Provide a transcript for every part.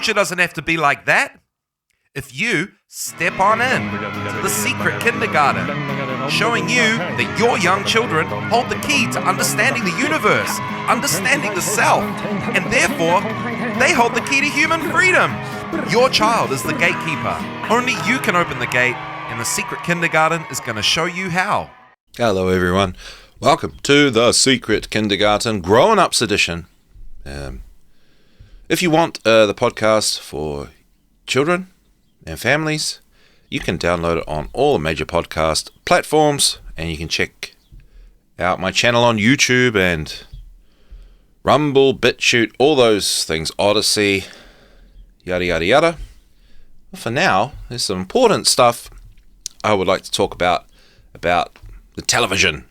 future doesn't have to be like that. If you step on in to the secret kindergarten, showing you that your young children hold the key to understanding the universe, understanding the self, and therefore they hold the key to human freedom. Your child is the gatekeeper. Only you can open the gate, and the secret kindergarten is going to show you how. Hello everyone, welcome to the Secret Kindergarten Grown Ups Edition. If you want the podcast for children and families, you can download it on all the major podcast platforms, and you can check out my channel on YouTube and Rumble, BitChute, all those things, Odyssey, yada yada yada. For now, there's some important stuff I would like to talk about the television.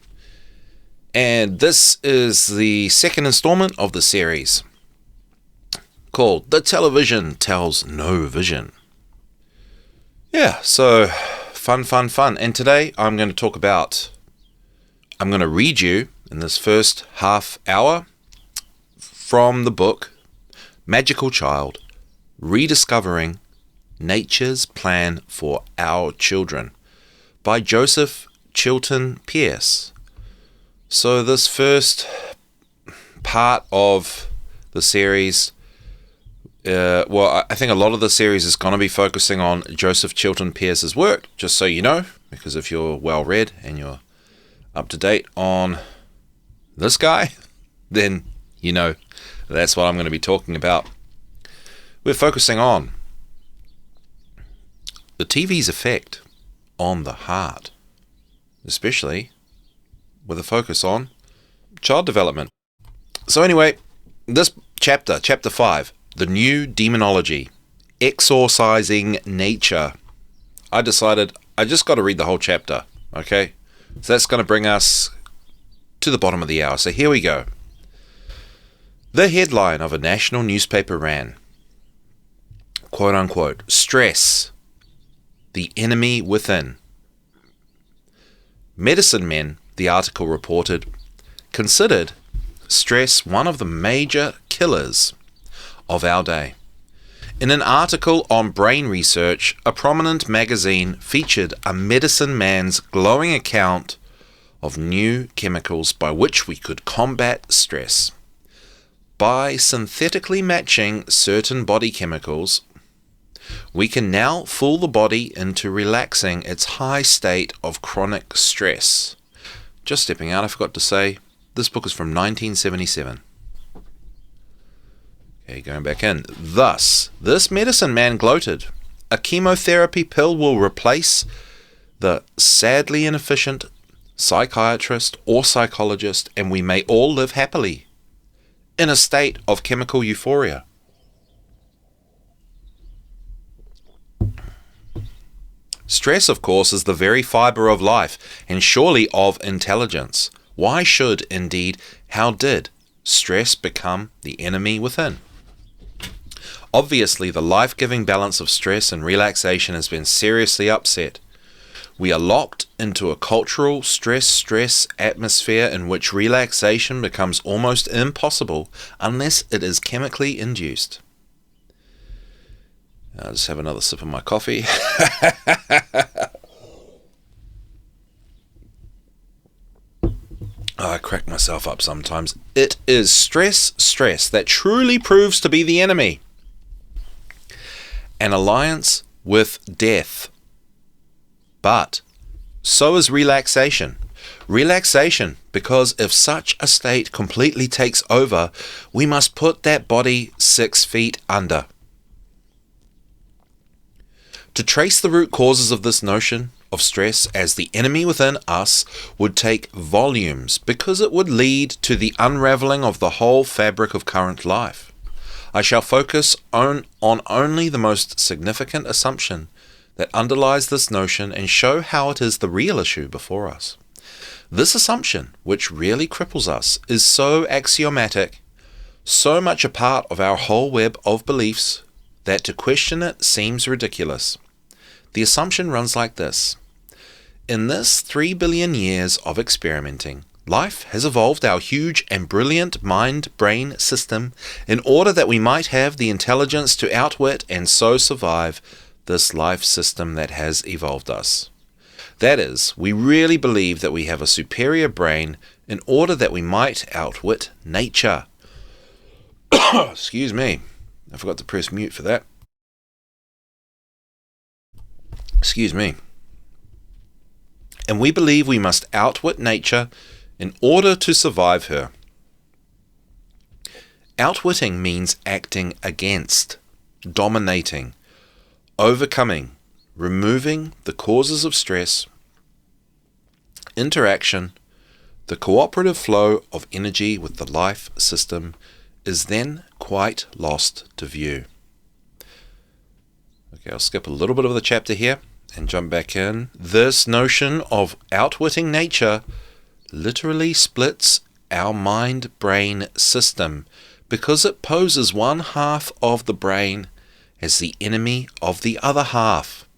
And this is the second installment of the series called The Television Tells No Vision. Yeah, so fun. And today I'm going to read you in this first half hour from the book Magical Child, Rediscovering Nature's Plan for Our Children by Joseph Chilton Pearce. So this first part of the series, I think a lot of the series is going to be focusing on Joseph Chilton Pearce's work, just so you know, because if you're well read and you're up to date on this guy, then you know that's what I'm going to be talking about. We're focusing on the TV's effect on the heart, especially with a focus on child development. So anyway, this chapter 5, The New Demonology, Exorcising Nature. I decided I just got to read the whole chapter, okay? So that's going to bring us to the bottom of the hour. So here we go. The headline of a national newspaper ran, quote unquote, "Stress, the enemy within." Medicine men, the article reported, considered stress one of the major killers of our day. In an article on brain research, a prominent magazine featured a medicine man's glowing account of new chemicals by which we could combat stress. By synthetically matching certain body chemicals, we can now fool the body into relaxing its high state of chronic stress. Just stepping out, I forgot to say, this book is from 1977. Okay, going back in. Thus, this medicine man gloated, a chemotherapy pill will replace the sadly inefficient psychiatrist or psychologist, and we may all live happily in a state of chemical euphoria. Stress, of course, is the very fibre of life, and surely of intelligence. Why should, indeed, how did, stress become the enemy within? Obviously, the life-giving balance of stress and relaxation has been seriously upset. We are locked into a cultural stress atmosphere in which relaxation becomes almost impossible unless it is chemically induced. I'll just have another sip of my coffee. I crack myself up sometimes. It is stress that truly proves to be the enemy. An alliance with death. But so is relaxation. Relaxation, because if such a state completely takes over, we must put that body 6 feet under. To trace the root causes of this notion of stress as the enemy within us would take volumes, because it would lead to the unraveling of the whole fabric of current life. I shall focus on only the most significant assumption that underlies this notion and show how it is the real issue before us. This assumption, which really cripples us, is so axiomatic, so much a part of our whole web of beliefs, that to question it seems ridiculous. The assumption runs like this. In this 3 billion years of experimenting, Life has evolved our huge and brilliant mind-brain system in order that we might have the intelligence to outwit and so survive this life system that has evolved us. That is, we really believe that we have a superior brain in order that we might outwit nature. Excuse me, I forgot to press mute for that. Excuse me. And we believe we must outwit nature in order to survive her. Outwitting means acting against, dominating, overcoming, removing the causes of stress, interaction. The cooperative flow of energy with the life system is then quite lost to view. Okay, I'll skip a little bit of the chapter here and jump back in. This notion of outwitting nature literally splits our mind-brain system because it poses one half of the brain as the enemy of the other half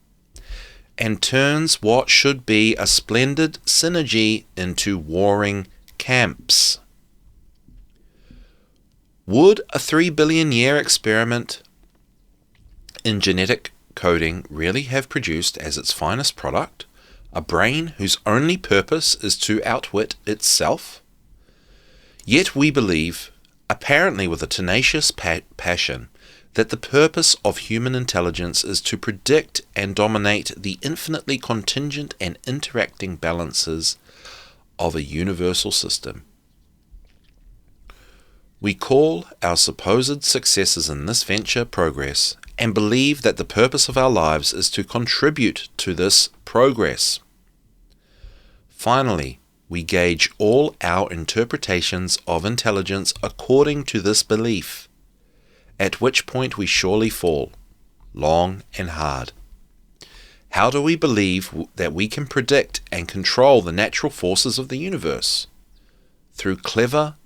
and turns what should be a splendid synergy into warring camps. Would a 3 billion year experiment in genetic coding really have produced as its finest product a brain whose only purpose is to outwit itself? Yet we believe, apparently with a tenacious passion, that the purpose of human intelligence is to predict and dominate the infinitely contingent and interacting balances of a universal system. We call our supposed successes in this venture progress and believe that the purpose of our lives is to contribute to this progress. Finally, we gauge all our interpretations of intelligence according to this belief, at which point we surely fall, long and hard. How do we believe that we can predict and control the natural forces of the universe? Through clever,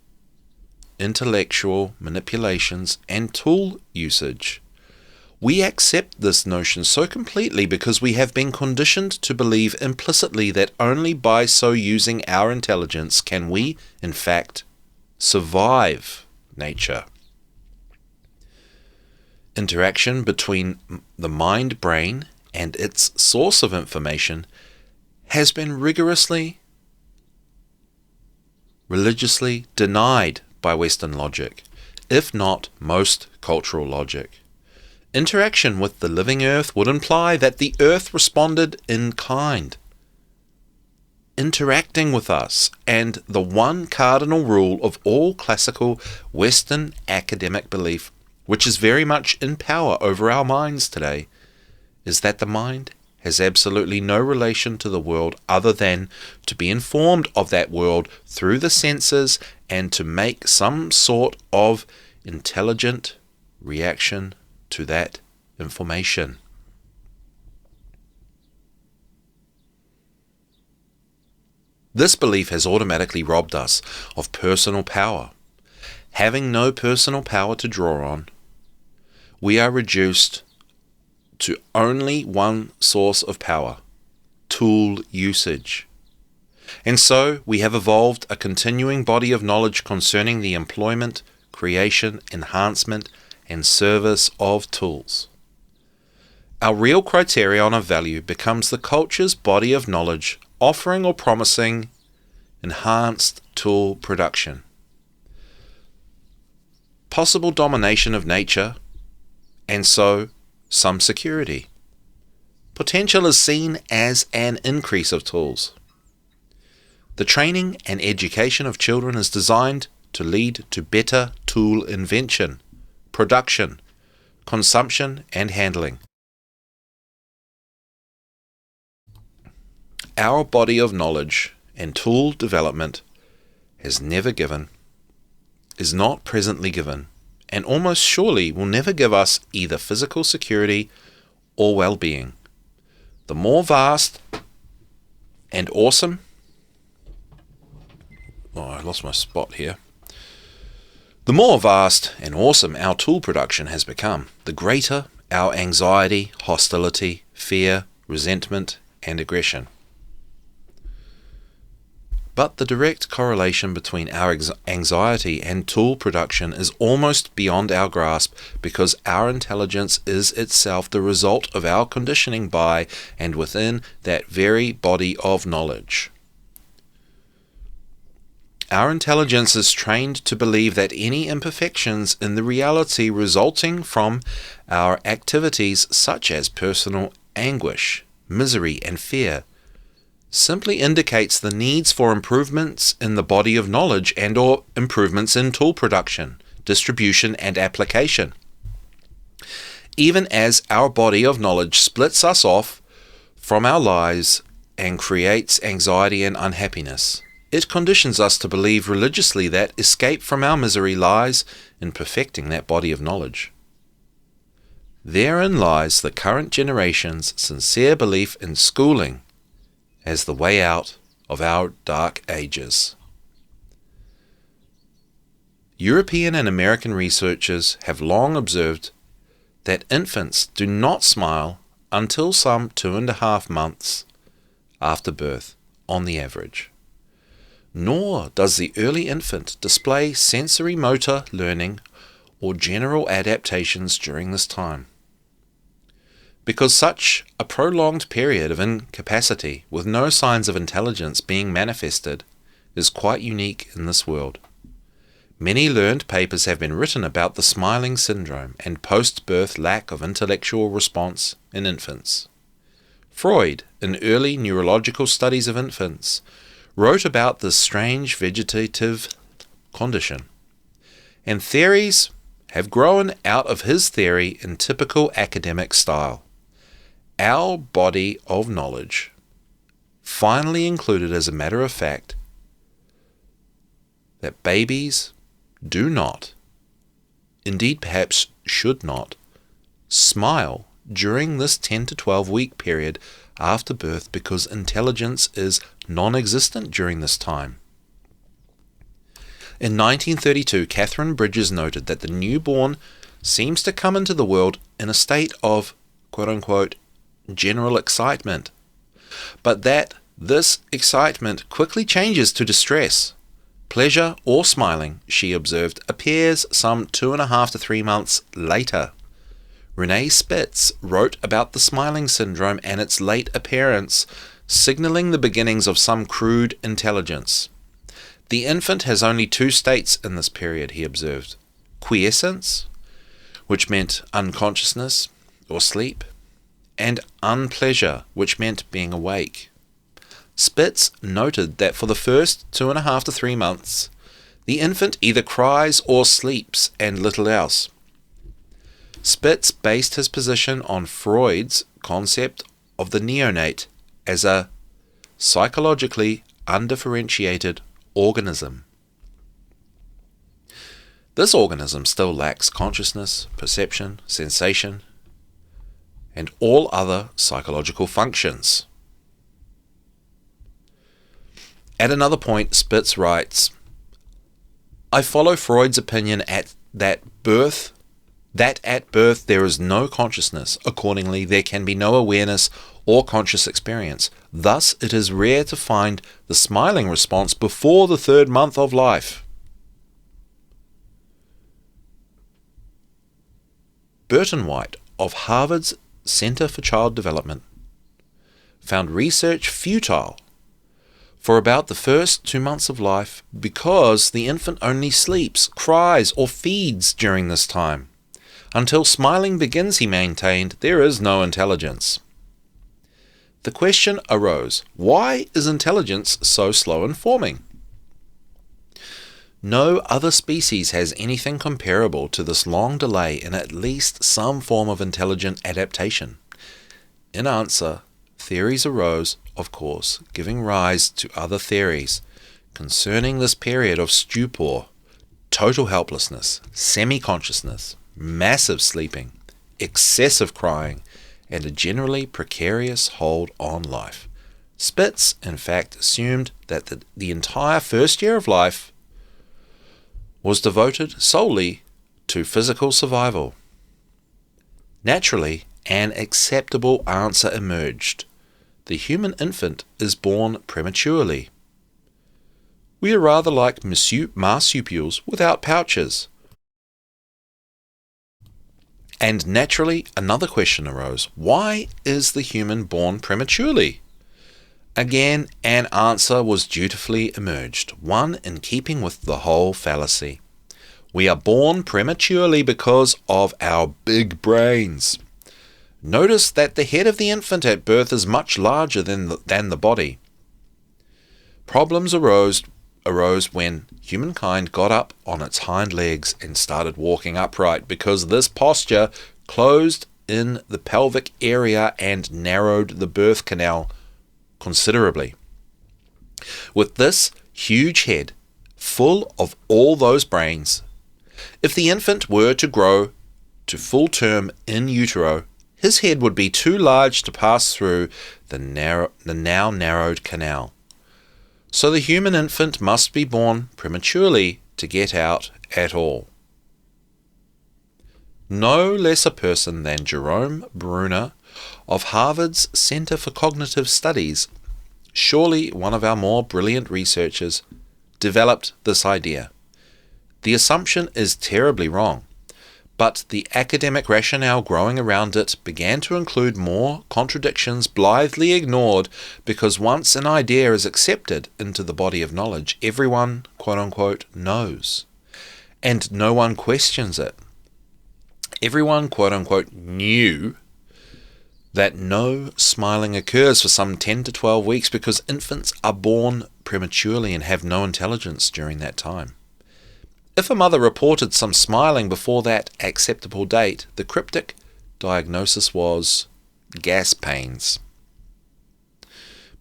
intellectual manipulations and tool usage. We accept this notion so completely because we have been conditioned to believe implicitly that only by so using our intelligence can we, in fact, survive nature. Interaction between the mind-brain and its source of information has been rigorously, religiously denied by Western logic, if not most cultural logic. Interaction with the living earth would imply that the earth responded in kind, interacting with us, and the one cardinal rule of all classical Western academic belief, which is very much in power over our minds today, is that the mind has absolutely no relation to the world other than to be informed of that world through the senses and to make some sort of intelligent reaction to that information. This belief has automatically robbed us of personal power. Having no personal power to draw on, we are reduced to only one source of power, tool usage. And so we have evolved a continuing body of knowledge concerning the employment, creation, enhancement, and service of tools. Our real criterion of value becomes the culture's body of knowledge offering or promising enhanced tool production, possible domination of nature, and so some security. Potential is seen as an increase of tools. The training and education of children is designed to lead to better tool invention, production, consumption, and handling. Our body of knowledge and tool development has never given, is not presently given, and almost surely will never give us either physical security or well-being. The more vast and awesome... I lost my spot here. The more vast and awesome our tool production has become, the greater our anxiety, hostility, fear, resentment, and aggression. But the direct correlation between our anxiety and tool production is almost beyond our grasp, because our intelligence is itself the result of our conditioning by and within that very body of knowledge. Our intelligence is trained to believe that any imperfections in the reality resulting from our activities, such as personal anguish, misery, and fear, simply indicates the needs for improvements in the body of knowledge and/or improvements in tool production, distribution, and application. Even as our body of knowledge splits us off from our lives and creates anxiety and unhappiness, it conditions us to believe religiously that escape from our misery lies in perfecting that body of knowledge. Therein lies the current generation's sincere belief in schooling as the way out of our dark ages. European and American researchers have long observed that infants do not smile until some 2.5 months after birth on the average. Nor does the early infant display sensory motor learning or general adaptations during this time. Because such a prolonged period of incapacity with no signs of intelligence being manifested is quite unique in this world. Many learned papers have been written about the smiling syndrome and post-birth lack of intellectual response in infants. Freud, in early neurological studies of infants, wrote about this strange vegetative condition, and theories have grown out of his theory in typical academic style. Our body of knowledge finally included, as a matter of fact, that babies do not, indeed perhaps should not, smile during this 10 to 12 week period after birth, because intelligence is non-existent during this time. In 1932, Catherine Bridges noted that the newborn seems to come into the world in a state of quote-unquote general excitement, but that this excitement quickly changes to distress. Pleasure or smiling, she observed, appears some 2.5 to 3 months later. Renee Spitz wrote about the smiling syndrome and its late appearance, signaling the beginnings of some crude intelligence. The infant has only 2 states in this period, he observed: quiescence, which meant unconsciousness or sleep, and unpleasure, which meant being awake. Spitz noted that for the first 2.5 to 3 months, the infant either cries or sleeps and little else. Spitz based his position on Freud's concept of the neonate as a psychologically undifferentiated organism. This organism still lacks consciousness, perception, sensation, and all other psychological functions. At another point, Spitz writes, "I follow Freud's opinion that at birth there is no consciousness. Accordingly, there can be no awareness or conscious experience. Thus, it is rare to find the smiling response before the 3rd month of life." Burton White of Harvard's Center for Child Development found research futile for about the first 2 months of life because the infant only sleeps, cries, or feeds during this time. Until smiling begins, he maintained, there is no intelligence. The question arose, why is intelligence so slow in forming? No other species has anything comparable to this long delay in at least some form of intelligent adaptation. In answer, theories arose, of course, giving rise to other theories concerning this period of stupor, total helplessness, semi-consciousness, massive sleeping, excessive crying, and a generally precarious hold on life. Spitz, in fact, assumed that the entire first year of life was devoted solely to physical survival. Naturally, an acceptable answer emerged. The human infant is born prematurely. We are rather like marsupials without pouches. And naturally, another question arose. Why is the human born prematurely? Again, an answer was dutifully emerged, one in keeping with the whole fallacy. We are born prematurely because of our big brains. Notice that the head of the infant at birth is much larger than the body. Problems arose when humankind got up on its hind legs and started walking upright, because this posture closed in the pelvic area and narrowed the birth canal considerably. With this huge head full of all those brains, if the infant were to grow to full term in utero, his head would be too large to pass through the now narrowed canal. So the human infant must be born prematurely to get out at all. No less a person than Jerome Bruner of Harvard's Center for Cognitive Studies, surely one of our more brilliant researchers, developed this idea. The assumption is terribly wrong, but the academic rationale growing around it began to include more contradictions blithely ignored, because once an idea is accepted into the body of knowledge, everyone, quote-unquote, knows, and no one questions it. Everyone, quote-unquote, knew that no smiling occurs for some 10 to 12 weeks because infants are born prematurely and have no intelligence during that time. If a mother reported some smiling before that acceptable date, the cryptic diagnosis was gas pains.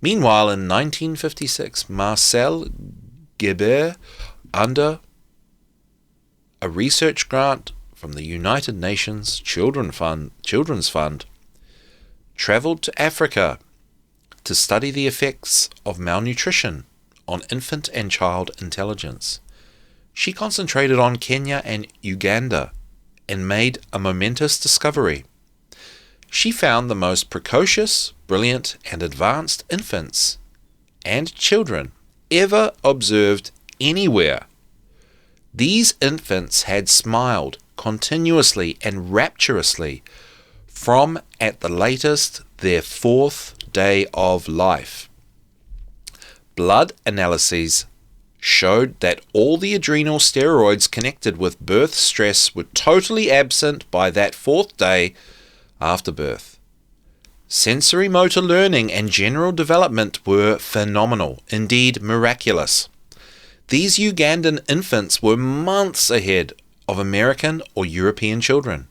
Meanwhile, in 1956, Marcel Geber, under a research grant from the United Nations Children's Fund, traveled to Africa to study the effects of malnutrition on infant and child intelligence. She concentrated on Kenya and Uganda and made a momentous discovery. She found the most precocious, brilliant, and advanced infants and children ever observed anywhere. These infants had smiled continuously and rapturously from, at the latest, their 4th day of life. Blood analyses showed that all the adrenal steroids connected with birth stress were totally absent by that 4th day after birth. Sensory motor learning and general development were phenomenal, indeed miraculous. These Ugandan infants were months ahead of American or European children.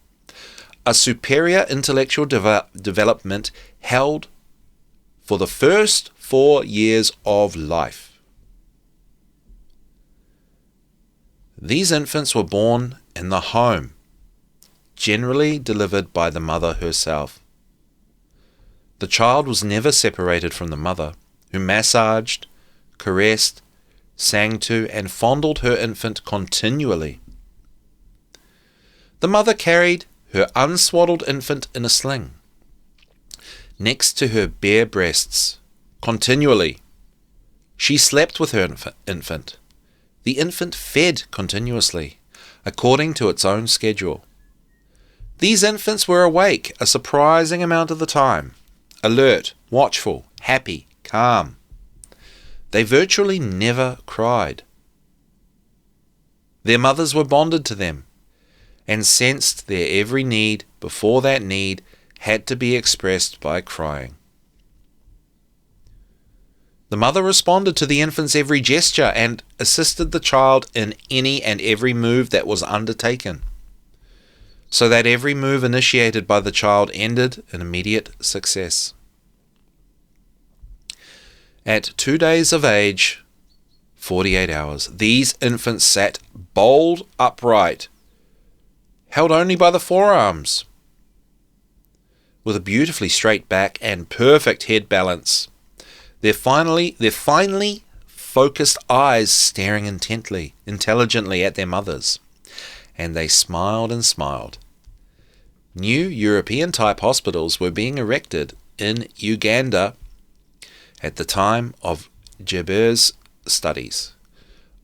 A superior intellectual development held for the first 4 years of life. These infants were born in the home, generally delivered by the mother herself. The child was never separated from the mother, who massaged, caressed, sang to, and fondled her infant continually. The mother carried her unswaddled infant in a sling, next to her bare breasts, continually. She slept with her infant. The infant fed continuously, according to its own schedule. These infants were awake a surprising amount of the time, alert, watchful, happy, calm. They virtually never cried. Their mothers were bonded to them and sensed their every need before that need had to be expressed by crying. The mother responded to the infant's every gesture and assisted the child in any and every move that was undertaken, so that every move initiated by the child ended in immediate success. At 2 days of age, 48 hours, these infants sat bolt upright, held only by the forearms, with a beautifully straight back and perfect head balance. Their finely focused eyes staring intelligently at their mothers, and they smiled and smiled. New European-type hospitals were being erected in Uganda at the time of Geber's studies.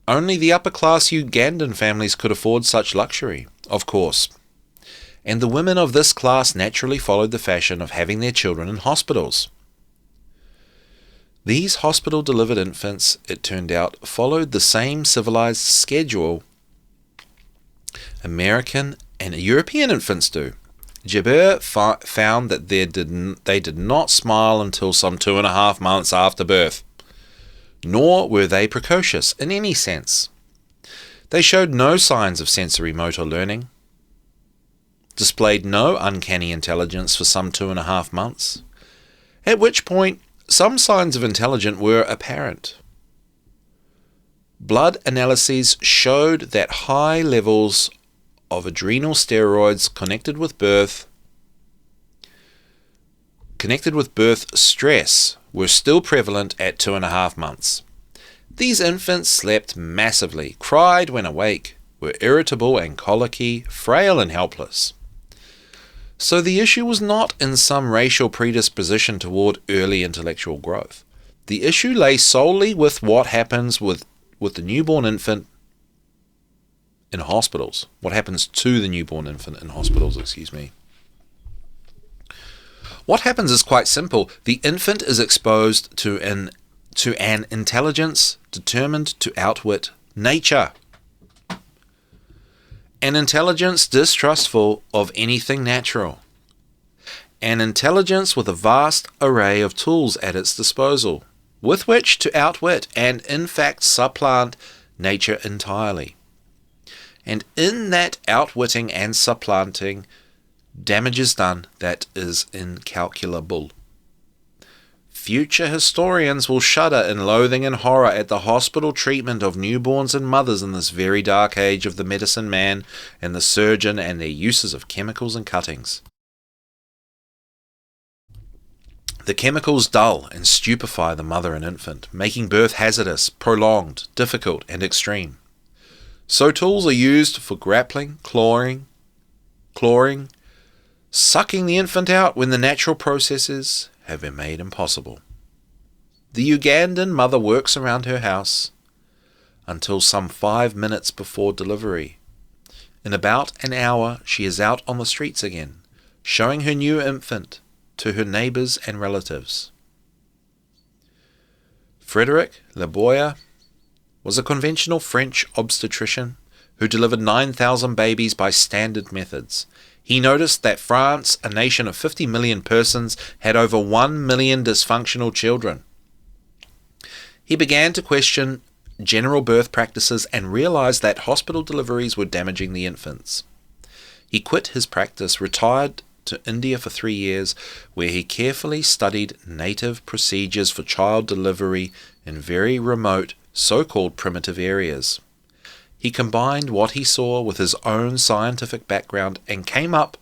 Only the upper-class Ugandan families could afford such luxury, of course, and the women of this class naturally followed the fashion of having their children in hospitals. These hospital-delivered infants, it turned out, followed the same civilized schedule American and European infants do. Jaber found that they did not smile until some 2.5 months after birth, nor were they precocious in any sense. They showed no signs of sensory motor learning, displayed no uncanny intelligence for some 2.5 months, at which point some signs of intelligence were apparent. Blood analyses showed that high levels of adrenal steroids connected with birth stress were still prevalent at 2.5 months. These infants slept massively, cried when awake, were irritable and colicky, frail and helpless. So the issue was not in some racial predisposition toward early intellectual growth. The issue lay solely with what happens with the newborn infant in hospitals. What happens to the newborn infant in hospitals, What happens is quite simple. The infant is exposed to an intelligence determined to outwit nature. An intelligence distrustful of anything natural. An intelligence with a vast array of tools at its disposal, with which to outwit and in fact supplant nature entirely. And in that outwitting and supplanting, damage is done that is incalculable. Future historians will shudder in loathing and horror at the hospital treatment of newborns and mothers in this very dark age of the medicine man and the surgeon and their uses of chemicals and cuttings. The chemicals dull and stupefy the mother and infant, making birth hazardous, prolonged, difficult, and extreme. So tools are used for grappling, clawing, sucking the infant out when the natural processes have been made impossible. The Ugandan mother works around her house until some 5 minutes before delivery. In about an hour, she is out on the streets again, showing her new infant to her neighbors and relatives. Frederick Leboyer was a conventional French obstetrician who delivered 9,000 babies by standard methods. He noticed that France, a nation of 50 million persons, had over 1 million dysfunctional children. He began to question general birth practices and realized that hospital deliveries were damaging the infants. He quit his practice, retired to India for 3 years, where he carefully studied native procedures for child delivery in very remote, so-called primitive areas. He combined what he saw with his own scientific background and came up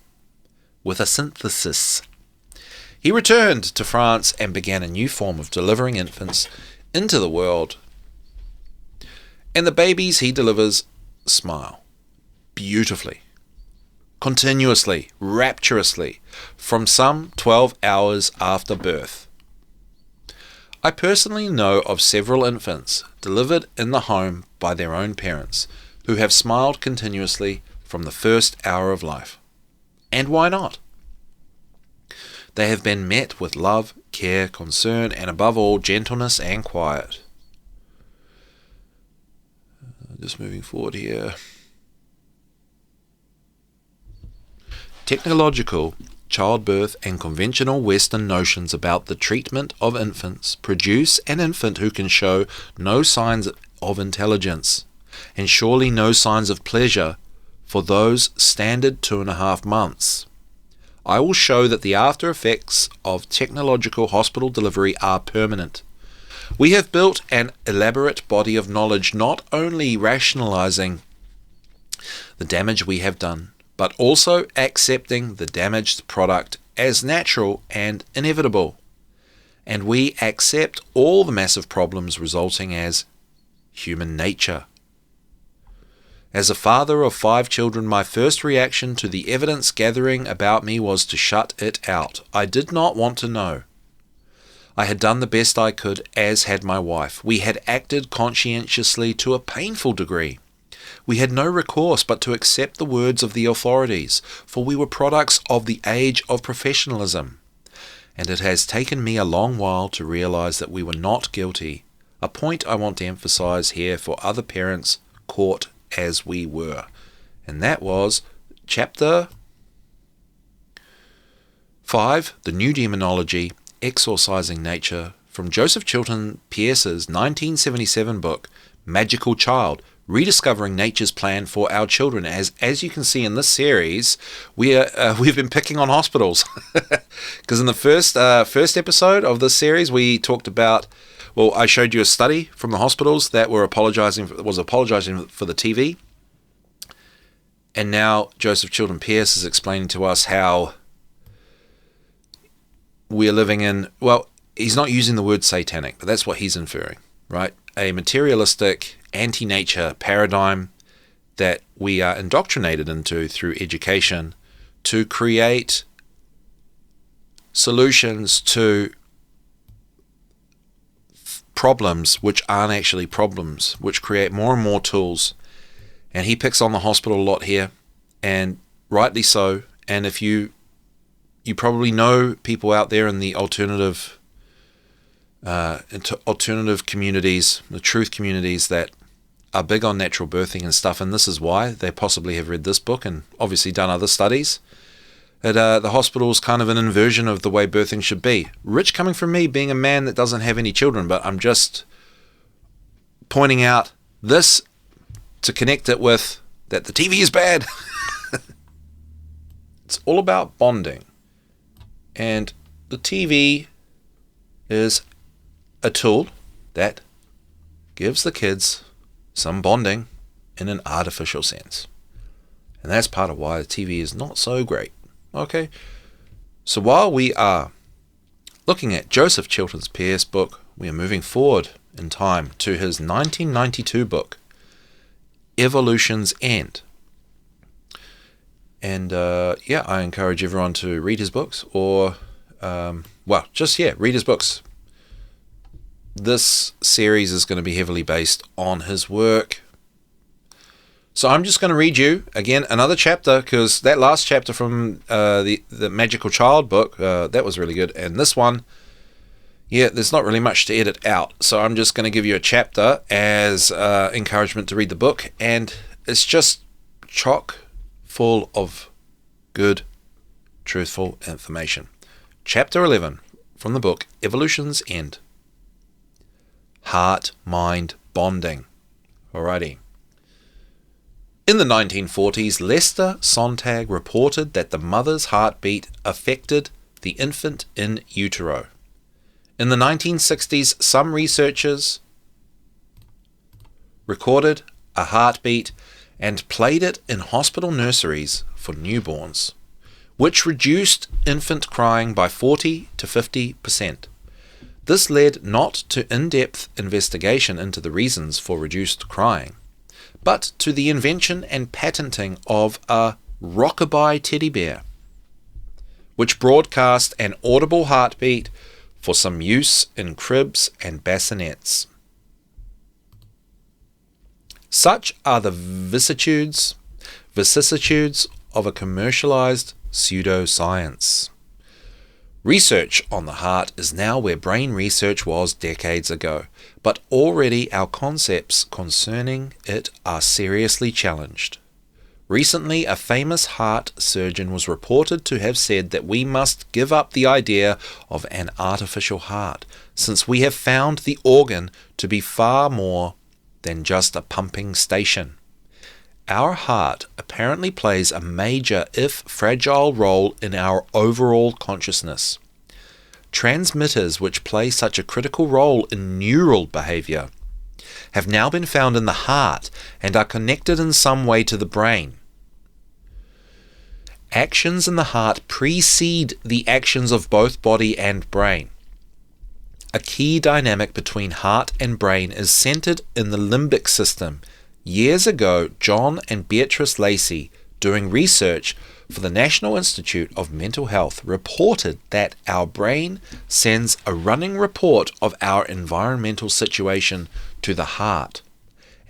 with a synthesis. He returned to France and began a new form of delivering infants into the world. And the babies he delivers smile beautifully, continuously, rapturously, from some 12 hours after birth. I personally know of several infants delivered in the home by their own parents who have smiled continuously from the first hour of life. And why not? They have been met with love, care, concern, and above all, gentleness and quiet. Just moving forward here. Technological, childbirth, and conventional Western notions about the treatment of infants produce an infant who can show no signs of intelligence, and surely no signs of pleasure for those standard 2.5 months. I will show that the after effects of technological hospital delivery are permanent. We have built an elaborate body of knowledge not only rationalizing the damage we have done, but also accepting the damaged product as natural and inevitable. And we accept all the massive problems resulting as human nature. As a father of 5 children, my first reaction to the evidence gathering about me was to shut it out. I did not want to know. I had done the best I could, as had my wife. We had acted conscientiously to a painful degree. We had no recourse but to accept the words of the authorities, for we were products of the age of professionalism. And it has taken me a long while to realize that we were not guilty, a point I want to emphasize here for other parents caught as we were. And that was chapter 5, The New Demonology, Exorcising Nature, from Joseph Chilton Pearce's 1977 book, Magical Child, Rediscovering Nature's Plan for Our Children. As you can see in this series, we've been picking on hospitals. Because in the first episode of this series, we talked about, well, I showed you a study from the hospitals that was apologizing for the TV. And now Joseph Chilton Pearce is explaining to us how we're living in, well, he's not using the word satanic, but that's what he's inferring, right? A materialistic, anti-nature paradigm that we are indoctrinated into through education to create solutions to problems which aren't actually problems, which create more and more tools. And he picks on the hospital a lot here, and rightly so. And if you probably know people out there in the alternative communities, the truth communities that are big on natural birthing and stuff, and this is why they possibly have read this book and obviously done other studies. The hospital is kind of an inversion of the way birthing should be. Rich coming from me, being a man that doesn't have any children, but I'm just pointing out this to connect it with that the TV is bad. It's all about bonding. And the TV is a tool that gives the kids some bonding in an artificial sense. And that's part of why the TV is not so great. Okay? So while we are looking at Joseph Chilton Pearce book, we are moving forward in time to his 1992 book, Evolution's End. And I encourage everyone to read his books, or read his books. This series is going to be heavily based on his work. So I'm just going to read you again another chapter, because that last chapter from the Magical Child book, that was really good, and this one, there's not really much to edit out. So I'm just going to give you a chapter as encouragement to read the book, and it's just chock full of good, truthful information. Chapter 11 from the book Evolution's End. Heart-mind bonding. Alrighty. In the 1940s, Lester Sontag reported that the mother's heartbeat affected the infant in utero. In the 1960s, some researchers recorded a heartbeat and played it in hospital nurseries for newborns, which reduced infant crying by 40 to 50%. This led not to in-depth investigation into the reasons for reduced crying, but to the invention and patenting of a rockabye teddy bear, which broadcast an audible heartbeat for some use in cribs and bassinets. Such are the vicissitudes of a commercialized pseudoscience. Research on the heart is now where brain research was decades ago, but already our concepts concerning it are seriously challenged. Recently, a famous heart surgeon was reported to have said that we must give up the idea of an artificial heart, since we have found the organ to be far more than just a pumping station. Our heart apparently plays a major, if fragile, role in our overall consciousness. Transmitters which play such a critical role in neural behavior have now been found in the heart and are connected in some way to the brain. Actions in the heart precede the actions of both body and brain. A key dynamic between heart and brain is centered in the limbic system. Years ago, John and Beatrice Lacey, doing research for the National Institute of Mental Health, reported that our brain sends a running report of our environmental situation to the heart,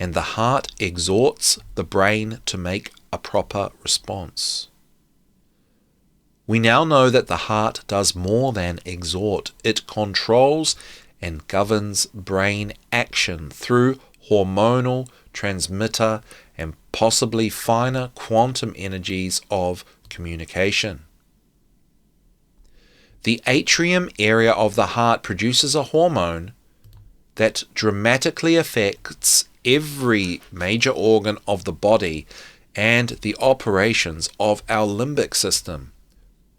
and the heart exhorts the brain to make a proper response. We now know that the heart does more than exhort. It controls and governs brain action through hormonal, transmitter, and possibly finer quantum energies of communication. The atrium area of the heart produces a hormone that dramatically affects every major organ of the body and the operations of our limbic system.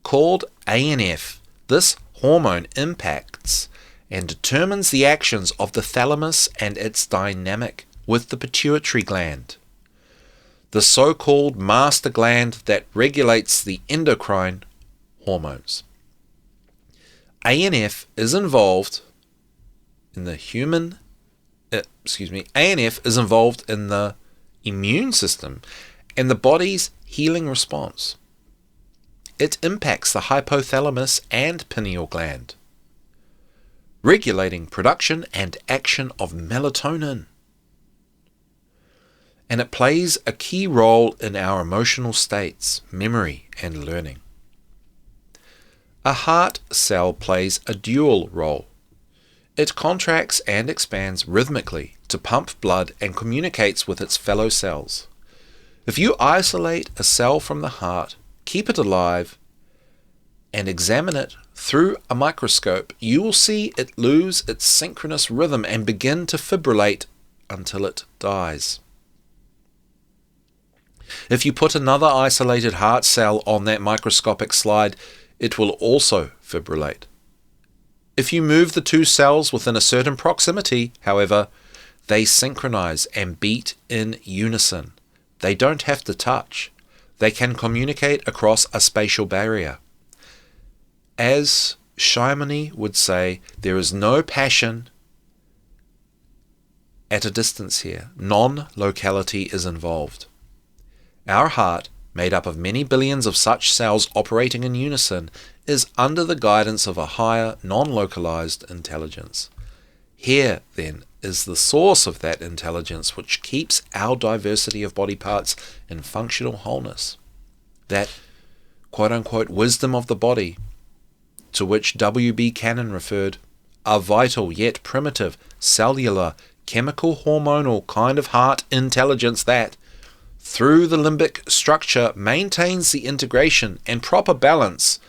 Called ANF, this hormone impacts and determines the actions of the thalamus and its dynamic with the pituitary gland, the so-called master gland that regulates the endocrine hormones. ANF is involved in the immune system and the body's healing response. It impacts the hypothalamus and pineal gland, regulating production and action of melatonin. And it plays a key role in our emotional states, memory, and learning. A heart cell plays a dual role. It contracts and expands rhythmically to pump blood and communicates with its fellow cells. If you isolate a cell from the heart, keep it alive, and examine it through a microscope, you will see it lose its synchronous rhythm and begin to fibrillate until it dies. If you put another isolated heart cell on that microscopic slide, it will also fibrillate. If you move the two cells within a certain proximity, however, they synchronize and beat in unison. They don't have to touch. They can communicate across a spatial barrier. As Chamonix would say, there is no passion at a distance here. Non-locality is involved. Our heart, made up of many billions of such cells operating in unison, is under the guidance of a higher, non-localized intelligence. Here, then, is the source of that intelligence which keeps our diversity of body parts in functional wholeness. That quote-unquote wisdom of the body, to which W.B. Cannon referred, a vital yet primitive, cellular, chemical hormonal kind of heart intelligence that, through the limbic structure, maintains the integration and proper balance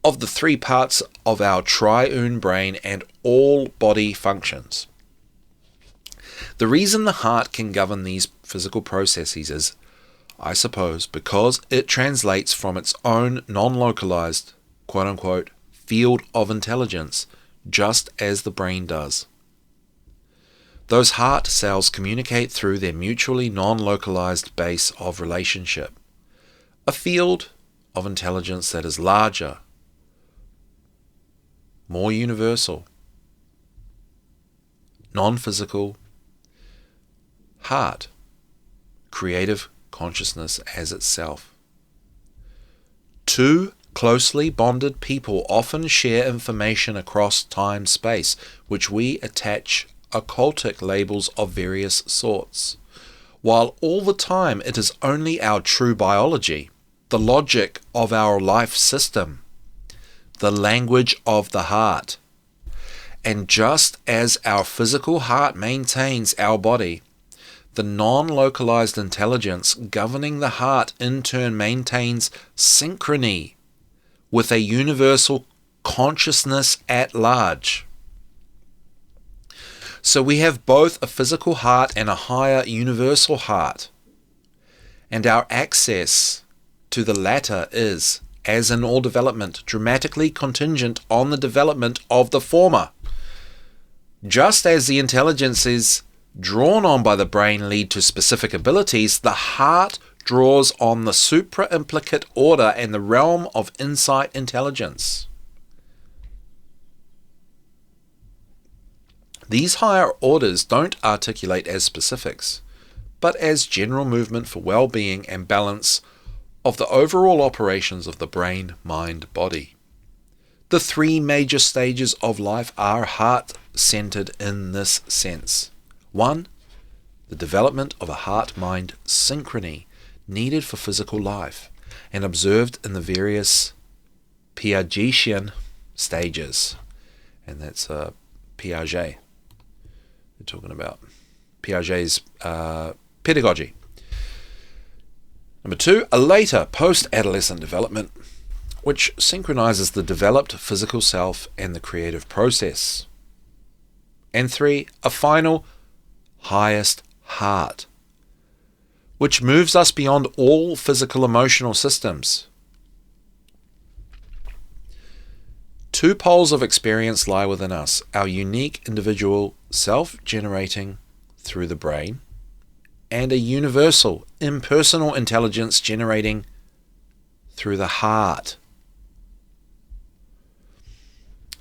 of the three parts of our triune brain and all body functions. The reason the heart can govern these physical processes is, I suppose, because it translates from its own non-localized, quote-unquote, field of intelligence, just as the brain does. Those heart cells communicate through their mutually non-localized base of relationship, a field of intelligence that is larger, more universal, non-physical, heart, creative consciousness as itself. Two closely bonded people often share information across time-space, which we attach occultic labels of various sorts, while all the time it is only our true biology, the logic of our life system, the language of the heart. And just as our physical heart maintains our body, the non-localized intelligence governing the heart in turn maintains synchrony with a universal consciousness at large. So we have both a physical heart and a higher universal heart. And our access to the latter is, as in all development, dramatically contingent on the development of the former. Just as the intelligences drawn on by the brain lead to specific abilities, the heart draws on the supra-implicate order and the realm of insight intelligence. These higher orders don't articulate as specifics, but as general movement for well-being and balance of the overall operations of the brain, mind, body. The three major stages of life are heart-centered in this sense. 1. The development of a heart-mind synchrony needed for physical life and observed in the various Piagetian stages. And that's Piaget. We're talking about Piaget's pedagogy. Number 2, a later post-adolescent development, which synchronizes the developed physical self and the creative process. And 3, a final highest heart, which moves us beyond all physical emotional systems. 2 poles of experience lie within us, our unique individual self-generating through the brain, and a universal, impersonal intelligence generating through the heart.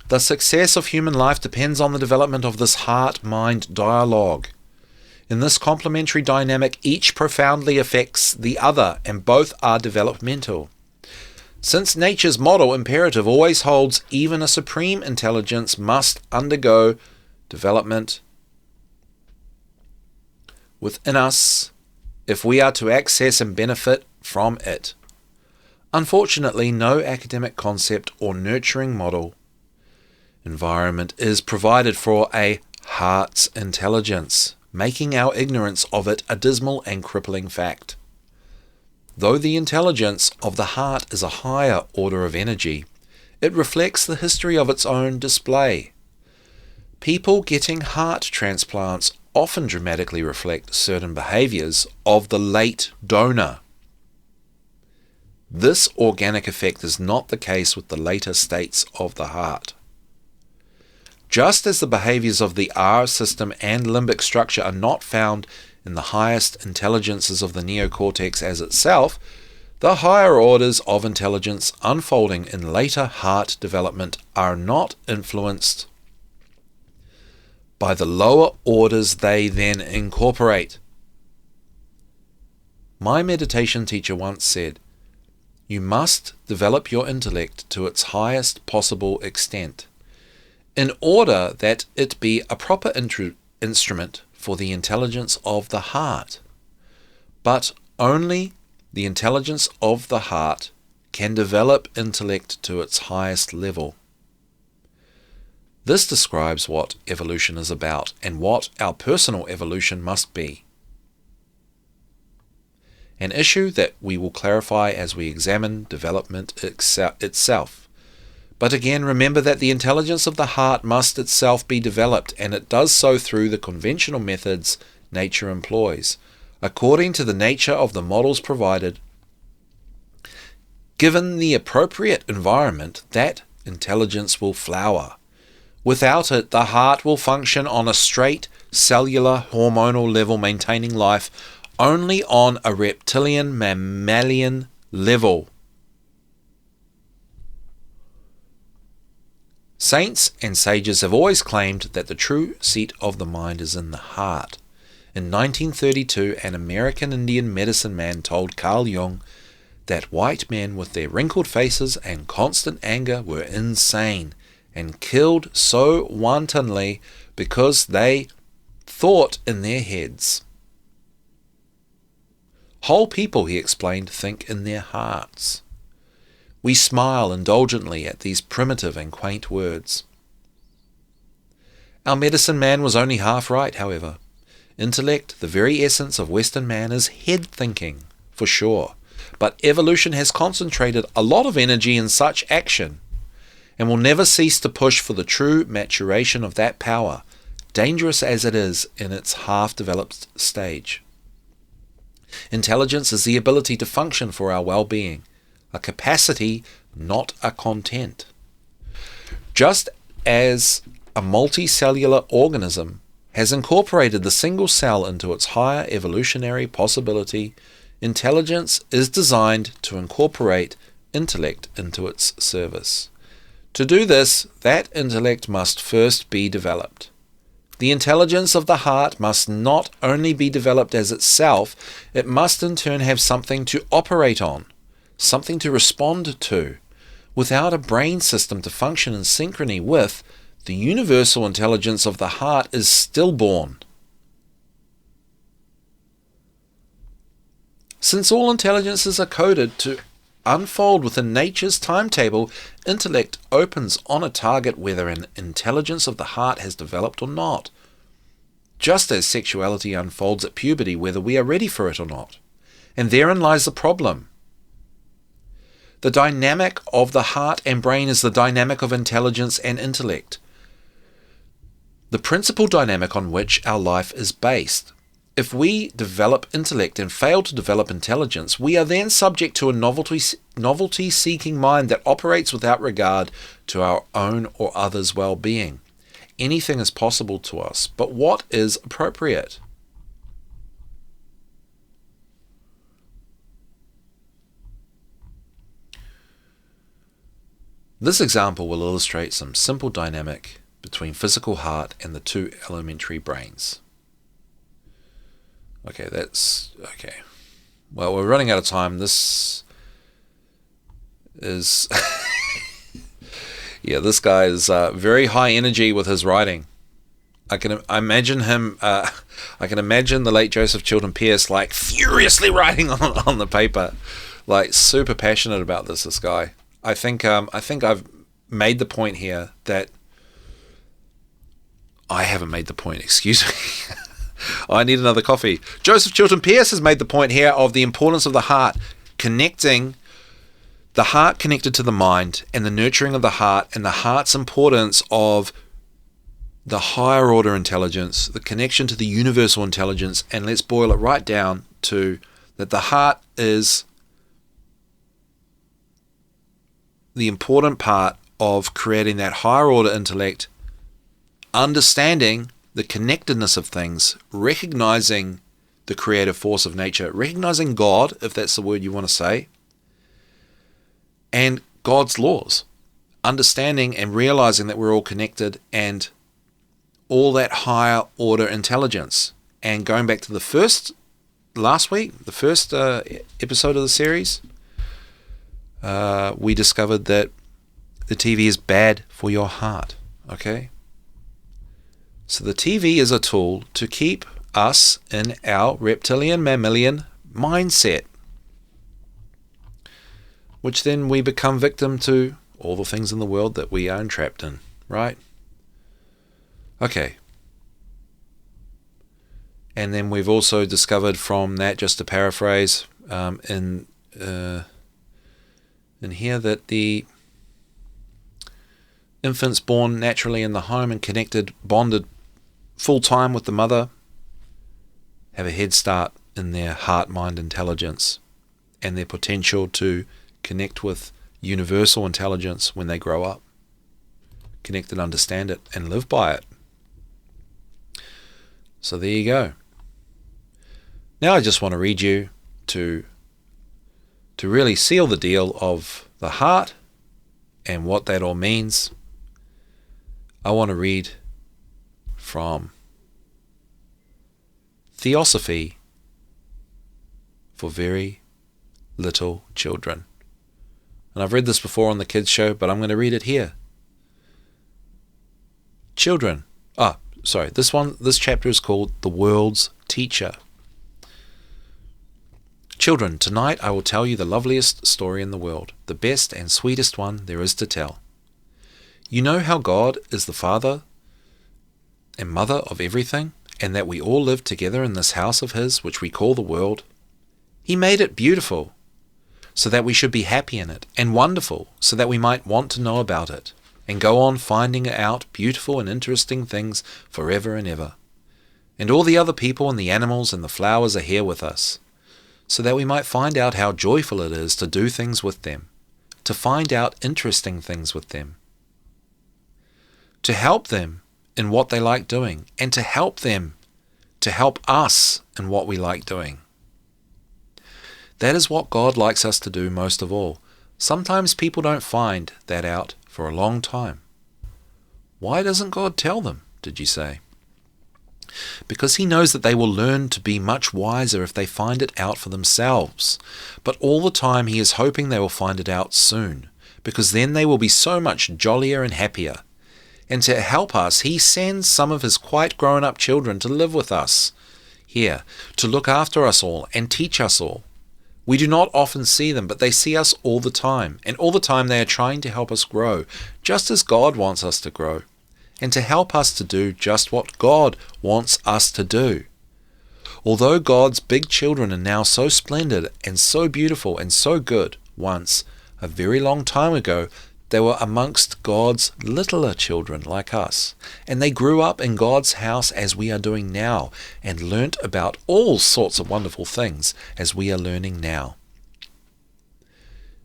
The success of human life depends on the development of this heart-mind dialogue. In this complementary dynamic, each profoundly affects the other, and both are developmental. Since nature's model imperative always holds, even a supreme intelligence must undergo development within us if we are to access and benefit from it. Unfortunately, no academic concept or nurturing model environment is provided for a heart's intelligence, making our ignorance of it a dismal and crippling fact. Though the intelligence of the heart is a higher order of energy, it reflects the history of its own display. People getting heart transplants often dramatically reflect certain behaviors of the late donor. This organic effect is not the case with the later states of the heart. Just as the behaviors of the R system and limbic structure are not found in the highest intelligences of the neocortex as itself, the higher orders of intelligence unfolding in later heart development are not influenced by the lower orders they then incorporate. My meditation teacher once said, "You must develop your intellect to its highest possible extent, in order that it be a proper instrument for the intelligence of the heart. But only the intelligence of the heart can develop intellect to its highest level." This describes what evolution is about and what our personal evolution must be. An issue that we will clarify as we examine development itself. But again, remember that the intelligence of the heart must itself be developed, and it does so through the conventional methods nature employs, according to the nature of the models provided. Given the appropriate environment, that intelligence will flower. Without it, the heart will function on a straight cellular hormonal level, maintaining life only on a reptilian mammalian level. Saints and sages have always claimed that the true seat of the mind is in the heart. In 1932, an American Indian medicine man told Carl Jung that white men with their wrinkled faces and constant anger were insane and killed so wantonly because they thought in their heads. Whole people, he explained, think in their hearts. We smile indulgently at these primitive and quaint words. Our medicine man was only half right, however. Intellect, the very essence of Western man, is head thinking, for sure. But evolution has concentrated a lot of energy in such action, and will never cease to push for the true maturation of that power, dangerous as it is in its half-developed stage. Intelligence is the ability to function for our well-being, a capacity, not a content. Just as a multicellular organism has incorporated the single cell into its higher evolutionary possibility, intelligence is designed to incorporate intellect into its service. To do this, that intellect must first be developed. The intelligence of the heart must not only be developed as itself, it must in turn have something to operate on. something to respond to, without a brain system to function in synchrony with the universal intelligence of the heart is stillborn. Since all intelligences are coded to unfold within nature's timetable, intellect opens on a target whether an intelligence of the heart has developed or not, just as sexuality unfolds at puberty whether we are ready for it or not. And therein lies the problem. The dynamic of the heart and brain is the dynamic of intelligence and intellect, the principal dynamic on which our life is based. If we develop intellect and fail to develop intelligence, we are then subject to a novelty-seeking mind that operates without regard to our own or others' well-being. Anything is possible to us, but what is appropriate? This example will illustrate some simple dynamic between physical heart and the two elementary brains. Okay, well, we're running out of time. This is this guy is very high energy with his writing. I can imagine him. I can imagine the late Joseph Chilton Pearce like furiously writing on the paper, like super passionate about this. This guy. I think I've made the point here that I haven't made the point. Excuse me. I need another coffee. Joseph Chilton Pearce has made the point here of the importance of the heart, connecting the heart connected to the mind and the nurturing of the heart, and the heart's importance of the higher order intelligence, the connection to the universal intelligence. And let's boil it right down to that the heart is the important part of creating that higher order intellect, understanding the connectedness of things, recognizing the creative force of nature, recognizing God, if that's the word you want to say, and God's laws, understanding and realizing that we're all connected, and all that higher order intelligence. And going back to the first episode of the series, we discovered that the TV is bad for your heart, okay? So the TV is a tool to keep us in our reptilian mammalian mindset, which then we become victim to all the things in the world that we are entrapped in, right? Okay. And then we've also discovered from that, just to paraphrase, in here, that the infants born naturally in the home and connected, bonded full-time with the mother, have a head start in their heart-mind intelligence and their potential to connect with universal intelligence when they grow up, connect and understand it and live by it. So there you go. Now I just want to read you to really seal the deal of the heart and what that all means. I want to read from Theosophy for Very Little Children. And I've read this before on the kids show, but I'm going to read it here. Children. This chapter is called The World's Teacher. Children, tonight I will tell you the loveliest story in the world, the best and sweetest one there is to tell. You know how God is the Father and Mother of everything, and that we all live together in this house of His, which we call the world. He made it beautiful, so that we should be happy in it, and wonderful, so that we might want to know about it, and go on finding out beautiful and interesting things forever and ever. And all the other people and the animals and the flowers are here with us, so that we might find out how joyful it is to do things with them, to find out interesting things with them, to help them in what they like doing, and to help them to help us in what we like doing. That is what God likes us to do most of all. Sometimes people don't find that out for a long time. Why doesn't God tell them, did you say? because he knows that they will learn to be much wiser if they find it out for themselves. But all the time he is hoping they will find it out soon, because then they will be so much jollier and happier. And to help us, he sends some of his quite grown-up children to live with us here, to look after us all and teach us all. We do not often see them, but they see us all the time, and all the time they are trying to help us grow, just as God wants us to grow, and to help us to do just what God wants us to do. Although God's big children are now so splendid and so beautiful and so good, once, a very long time ago, they were amongst God's littler children like us, and they grew up in God's house as we are doing now, and learnt about all sorts of wonderful things as we are learning now.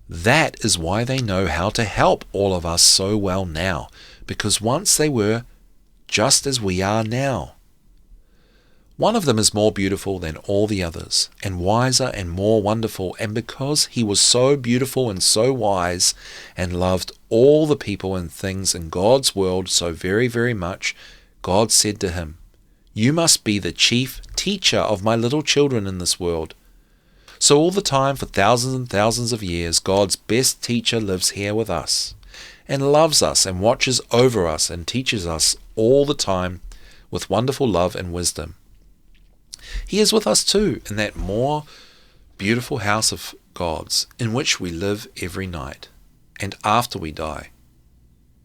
That is why they know how to help all of us so well now, because once they were just as we are now. One of them is more beautiful than all the others, and wiser and more wonderful, and because he was so beautiful and so wise, and loved all the people and things in God's world so very, very much, God said to him, "You must be the chief teacher of my little children in this world." So all the time, for thousands and thousands of years, God's best teacher lives here with us, and loves us and watches over us and teaches us all the time with wonderful love and wisdom. He is with us too in that more beautiful house of God's in which we live every night and after we die.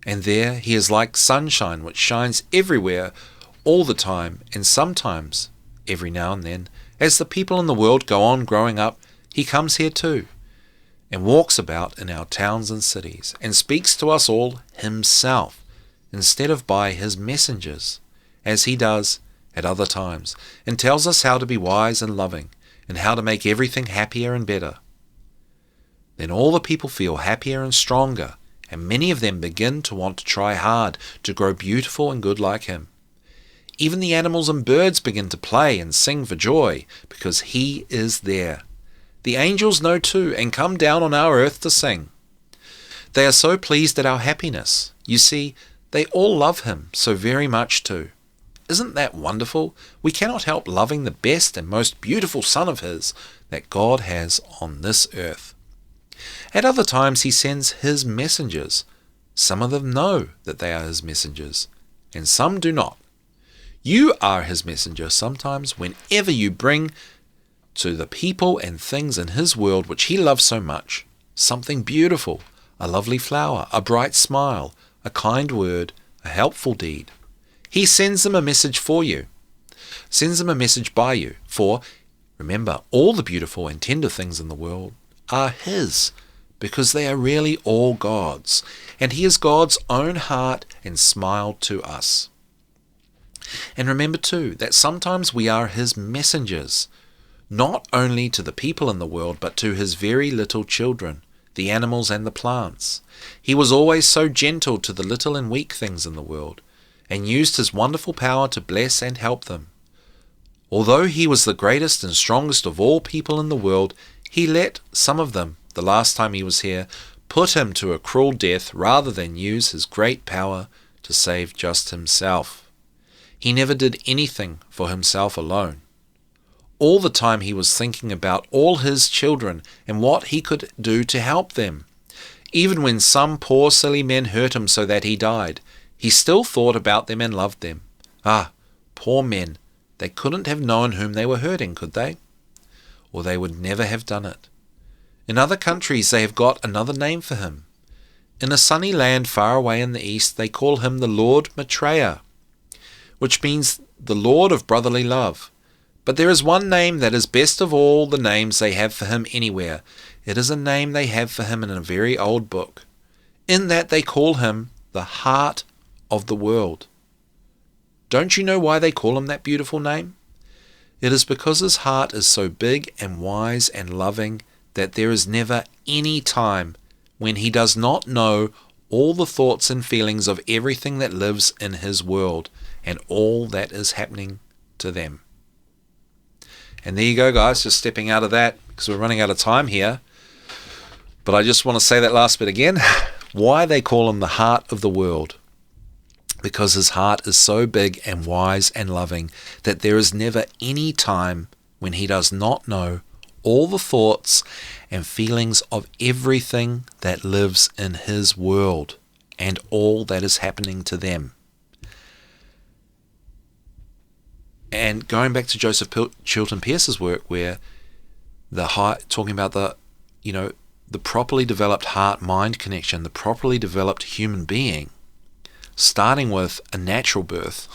And there he is like sunshine which shines everywhere all the time, and sometimes, every now and then, as the people in the world go on growing up, he comes here too, and walks about in our towns and cities, and speaks to us all himself, instead of by his messengers, as he does at other times, and tells us how to be wise and loving, and how to make everything happier and better. Then all the people feel happier and stronger, and many of them begin to want to try hard to grow beautiful and good like him. Even the animals and birds begin to play and sing for joy, because he is there. The angels know too, and come down on our earth to sing. They are so pleased at our happiness. You see, they all love him so very much too. Isn't that wonderful? We cannot help loving the best and most beautiful Son of his that God has on this earth. At other times he sends his messengers. Some of them know that they are his messengers, and some do not. You are his messenger sometimes whenever you bring to the people and things in his world which he loves so much something beautiful, a lovely flower, a bright smile, a kind word, a helpful deed. He sends them a message for you, sends them a message by you, for, remember, all the beautiful and tender things in the world are his, because they are really all God's, and he is God's own heart and smile to us. And remember too, that sometimes we are his messengers, not only to the people in the world, but to his very little children, the animals and the plants. He was always so gentle to the little and weak things in the world, and used his wonderful power to bless and help them. Although he was the greatest and strongest of all people in the world, he let some of them, the last time he was here, put him to a cruel death rather than use his great power to save just himself. He never did anything for himself alone. All the time he was thinking about all his children and what he could do to help them. Even when some poor silly men hurt him so that he died, he still thought about them and loved them. Ah, poor men, they couldn't have known whom they were hurting, could they? Or they would never have done it. In other countries they have got another name for him. In a sunny land far away in the east they call him the Lord Maitreya, which means the Lord of brotherly love. But there is one name that is best of all the names they have for him anywhere. It is a name they have for him in a very old book. In that they call him the Heart of the World. Don't you know why they call him that beautiful name? It is because his heart is so big and wise and loving that there is never any time when he does not know all the thoughts and feelings of everything that lives in his world and all that is happening to them. And there you go, guys, just stepping out of that because we're running out of time here. But I just want to say that last bit again. Why they call him the heart of the world. because his heart is so big and wise and loving that there is never any time when he does not know all the thoughts and feelings of everything that lives in his world and all that is happening to them. And going back to Joseph Chilton Pearce's work, where talking about the properly developed heart-mind connection, the properly developed human being, starting with a natural birth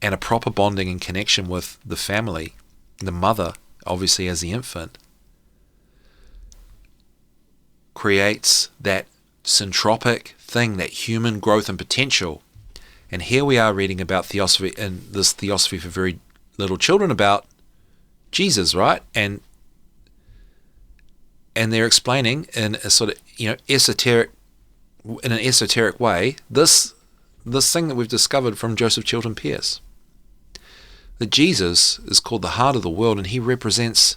and a proper bonding and connection with the family, the mother, obviously as the infant, creates that syntropic thing, that human growth and potential. And here we are reading about theosophy, and this Theosophy for Very Little Children, about Jesus, right? And they're explaining in a sort of esoteric way this thing that we've discovered from Joseph Chilton Pearce, that Jesus is called the heart of the world, and he represents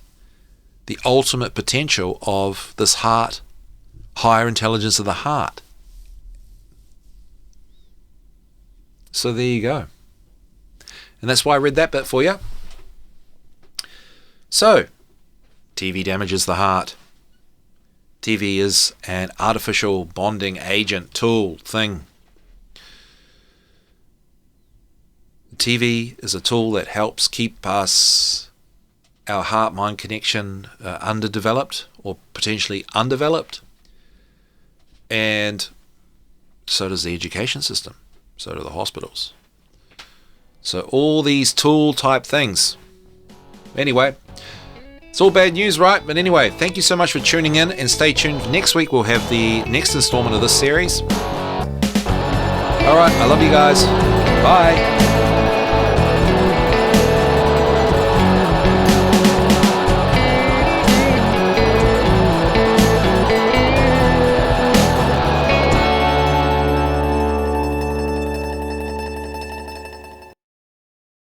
the ultimate potential of this heart, higher intelligence of the heart. So there you go. And that's why I read that bit for you. So, TV damages the heart. TV is an artificial bonding agent, tool, thing. TV is a tool that helps keep our heart-mind connection underdeveloped or potentially undeveloped. And so does the education system. So do the hospitals. So all these tool-type things. Anyway, it's all bad news, right? But anyway, thank you so much for tuning in, and stay tuned. Next week we'll have the next installment of this series. All right, I love you guys. Bye.